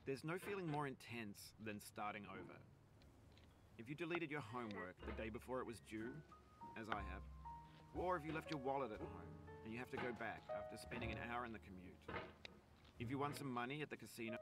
There's no feeling more intense than starting over. If you deleted your homework the day before it was due, as I have, or if you left your wallet at home and you have to go back after spending an hour in the commute. If you won some money at the casino,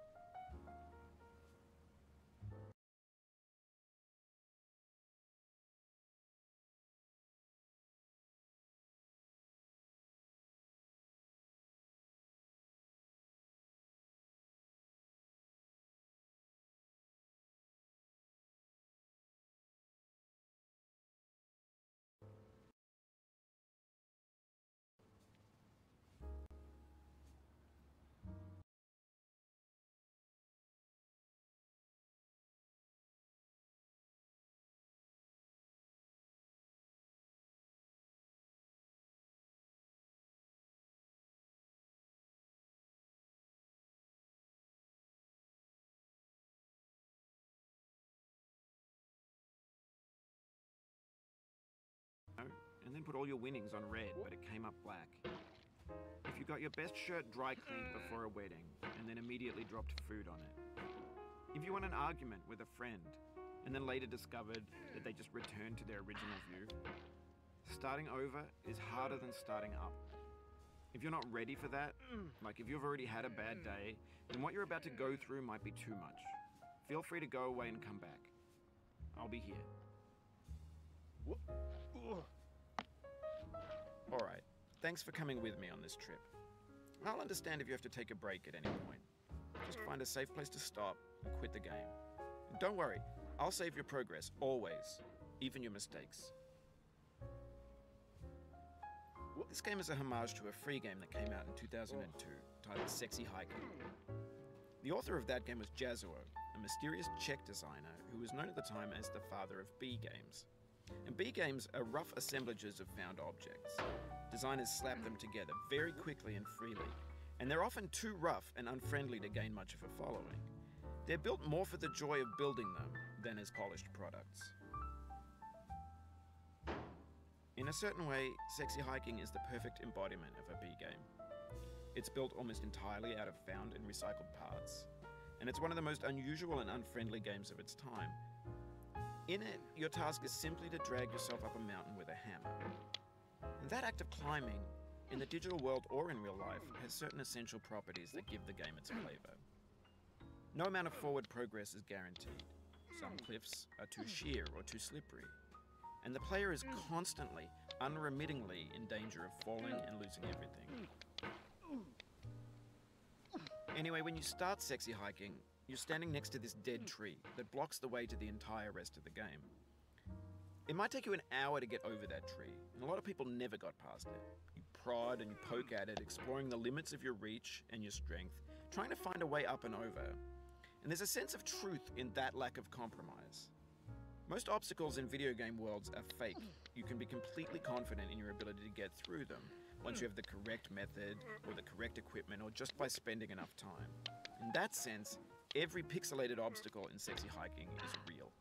and then put all your winnings on red, but it came up black. If you got your best shirt dry cleaned before a wedding and then immediately dropped food on it. If you won an argument with a friend and then later discovered that they just returned to their original view. Starting over is harder than starting up. If you're not ready for that, like if you've already had a bad day, then what you're about to go through might be too much. Feel free to go away and come back. I'll be here. Alright, thanks for coming with me on this trip. I'll understand if you have to take a break at any point. Just find a safe place to stop and quit the game. And don't worry, I'll save your progress, always, even your mistakes. This game is a homage to a free game that came out in 2002, titled Sexy Hiking. The author of that game was Jazuo, a mysterious Czech designer who was known at the time as the father of B games. And B games are rough assemblages of found objects. Designers slap them together very quickly and freely, and they're often too rough and unfriendly to gain much of a following. They're built more for the joy of building them than as polished products. In a certain way, Sexy Hiking is the perfect embodiment of a B game. It's built almost entirely out of found and recycled parts, and it's one of the most unusual and unfriendly games of its time. In it, your task is simply to drag yourself up a mountain with a hammer. And that act of climbing, in the digital world or in real life, has certain essential properties that give the game its flavor. No amount of forward progress is guaranteed. Some cliffs are too sheer or too slippery. And the player is constantly, unremittingly in danger of falling and losing everything. Anyway, when you start Sexy Hiking, you're standing next to this dead tree that blocks the way to the entire rest of the game. It might take you an hour to get over that tree, and a lot of people never got past it. You prod and you poke at it, exploring the limits of your reach and your strength, trying to find a way up and over. And there's a sense of truth in that lack of compromise. Most obstacles in video game worlds are fake. You can be completely confident in your ability to get through them once you have the correct method or the correct equipment or just by spending enough time. In that sense, every pixelated obstacle in Sexy Hiking is real.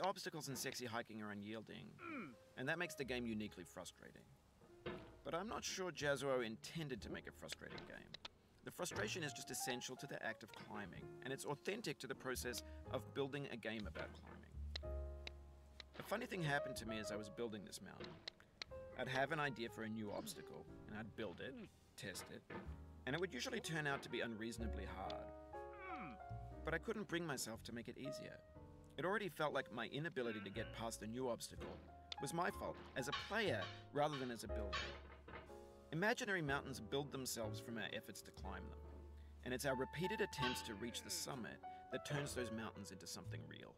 obstacles in sexy hiking are unyielding, and that makes the game uniquely frustrating. But I'm not sure Jazzuo intended to make a frustrating game. The frustration is just essential to the act of climbing, and it's authentic to the process of building a game about climbing. A funny thing happened to me as I was building this mountain. I'd have an idea for a new obstacle, and I'd build it, test it, and it would usually turn out to be unreasonably hard. But I couldn't bring myself to make it easier. It already felt like my inability to get past the new obstacle was my fault as a player rather than as a builder. Imaginary mountains build themselves from our efforts to climb them, and it's our repeated attempts to reach the summit that turns those mountains into something real.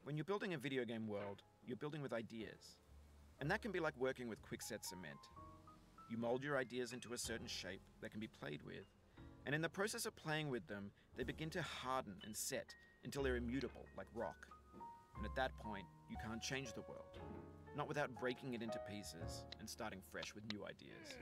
When you're building a video game world, you're building with ideas. And that can be like working with quickset cement. You mold your ideas into a certain shape that can be played with, and in the process of playing with them, they begin to harden and set until they're immutable, like rock. And at that point, you can't change the world, not without breaking it into pieces and starting fresh with new ideas.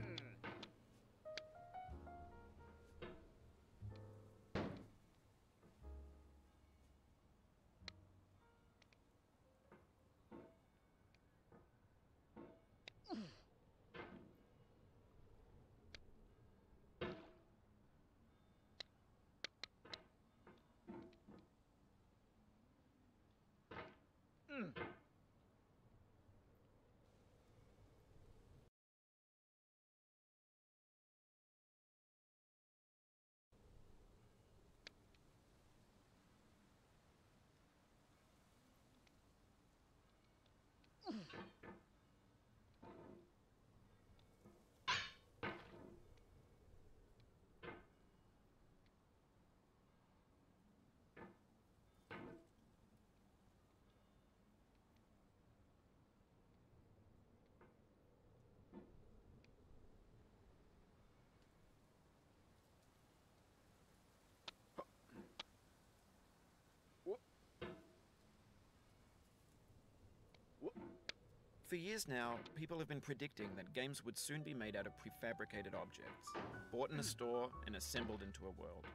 For years now, people have been predicting that games would soon be made out of prefabricated objects, bought in a store and assembled into a world.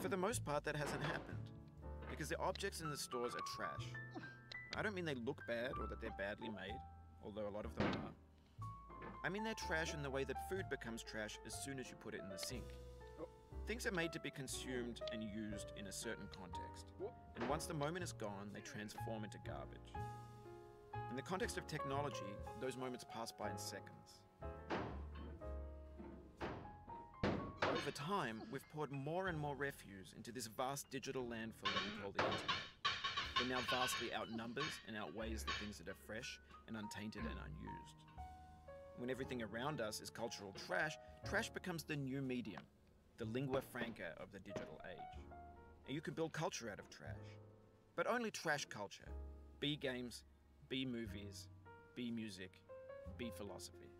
For the most part, that hasn't happened, because the objects in the stores are trash. I don't mean they look bad or that they're badly made, although a lot of them are. I mean they're trash in the way that food becomes trash as soon as you put it in the sink. Things are made to be consumed and used in a certain context, and once the moment is gone, they transform into garbage. In the context of technology, those moments pass by in seconds. Over time, we've poured more and more refuse into this vast digital landfill that we call the internet. It now vastly outnumbers and outweighs the things that are fresh and untainted and unused. When everything around us is cultural trash, trash becomes the new medium, the lingua franca of the digital age. And you can build culture out of trash, but only trash culture. B games, B movies, B music, B philosophy.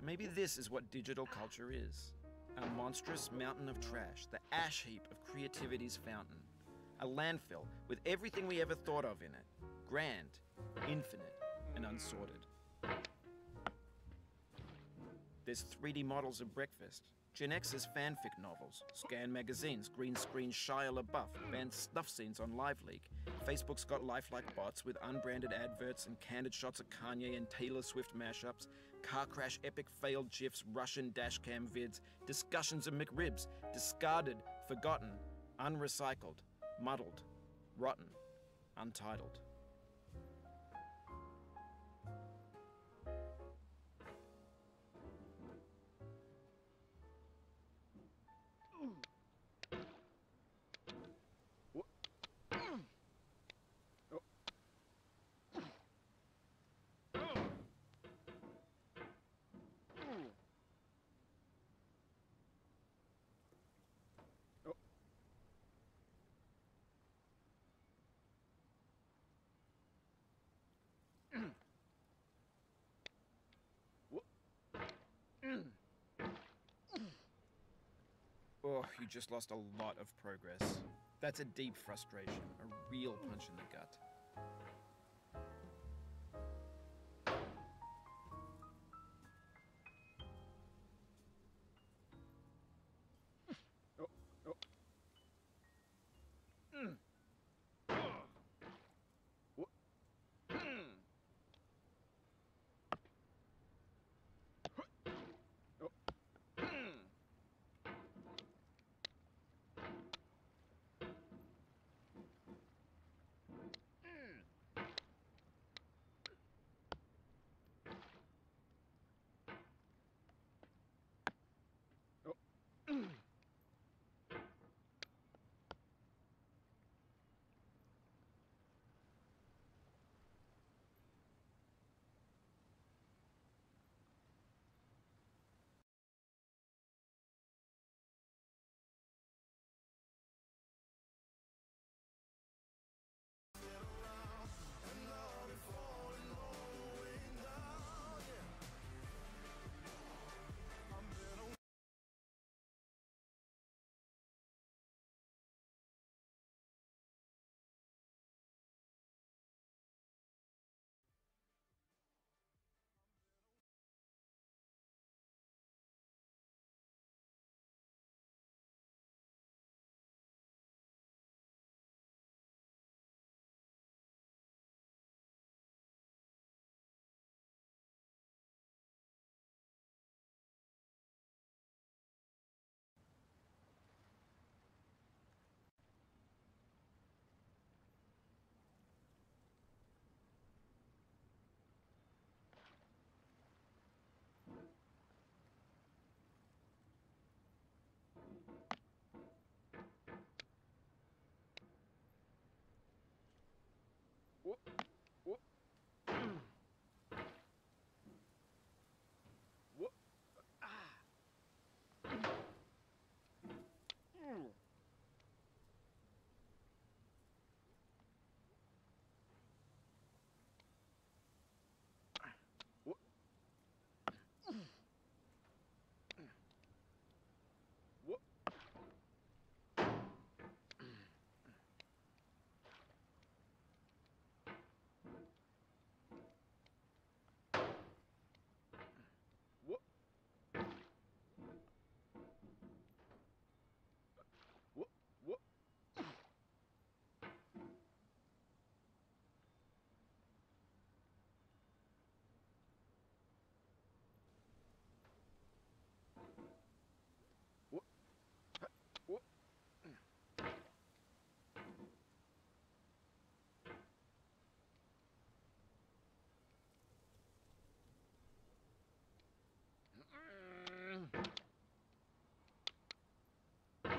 Maybe this is what digital culture is. A monstrous mountain of trash, the ash heap of creativity's fountain. A landfill with everything we ever thought of in it. Grand, infinite, and unsorted. There's 3D models of breakfast, Gen X's fanfic novels, scan magazines, green screen Shia LaBeouf, banned snuff scenes on LiveLeak. Facebook's got lifelike bots with unbranded adverts and candid shots of Kanye and Taylor Swift mashups, car crash epic failed GIFs, Russian dashcam vids, discussions of McRibs, discarded, forgotten, unrecycled, muddled, rotten, untitled. you just lost a lot of progress. That's a deep frustration, a real punch in the gut.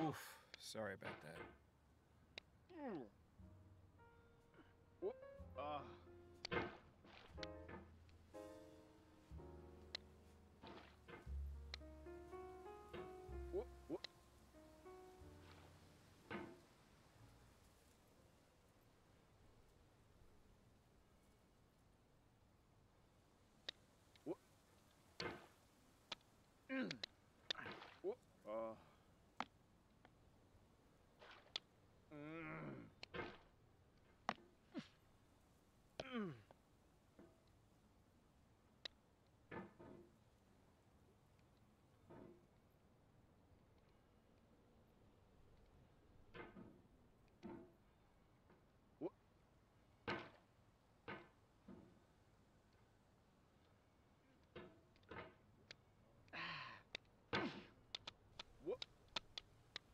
Oof, sorry about that.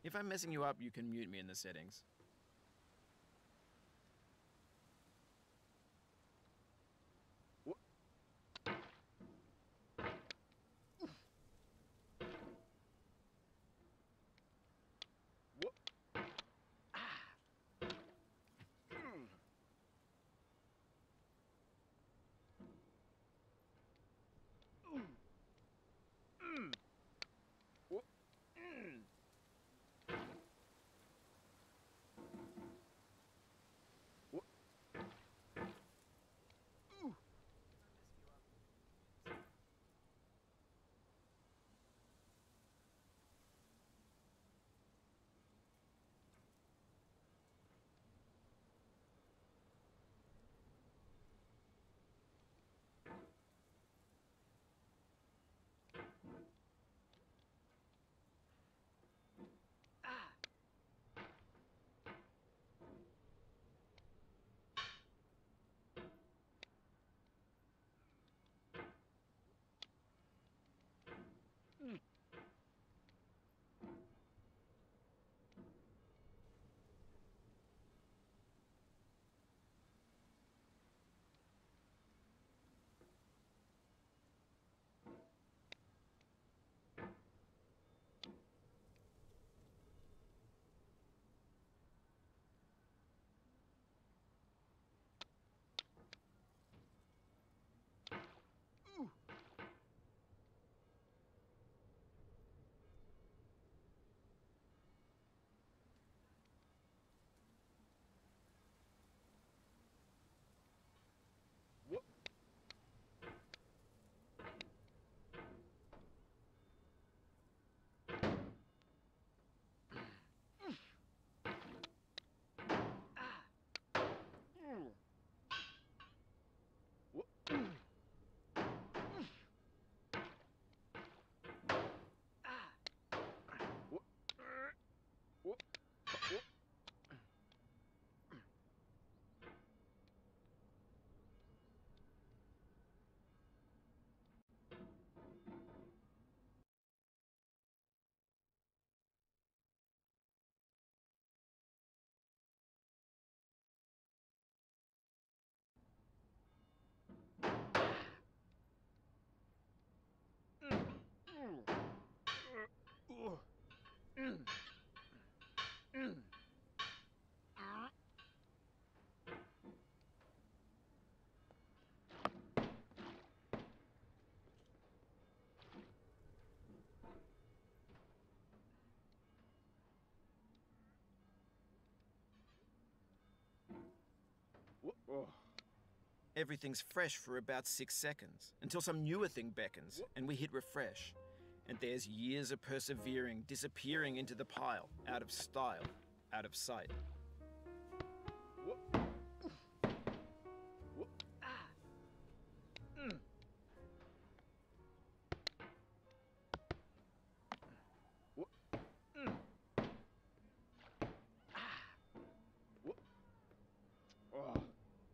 If I'm messing you up, you can mute me in the settings. Everything's fresh for about 6 seconds, until some newer thing beckons, and we hit refresh. And there's years of persevering disappearing into the pile, out of style, out of sight.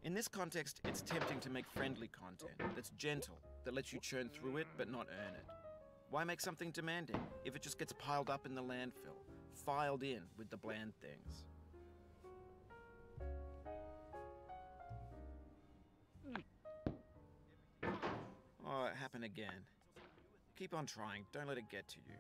In this context, it's tempting to make friendly content that's gentle, that lets you churn through it but not earn it. Why make something demanding if it just gets piled up in the landfill, filed in with the bland things? Oh, it happened again. Keep on trying, don't let it get to you.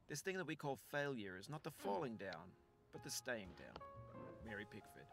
This thing that we call failure is not the falling down, but the staying down. Mary Pickford.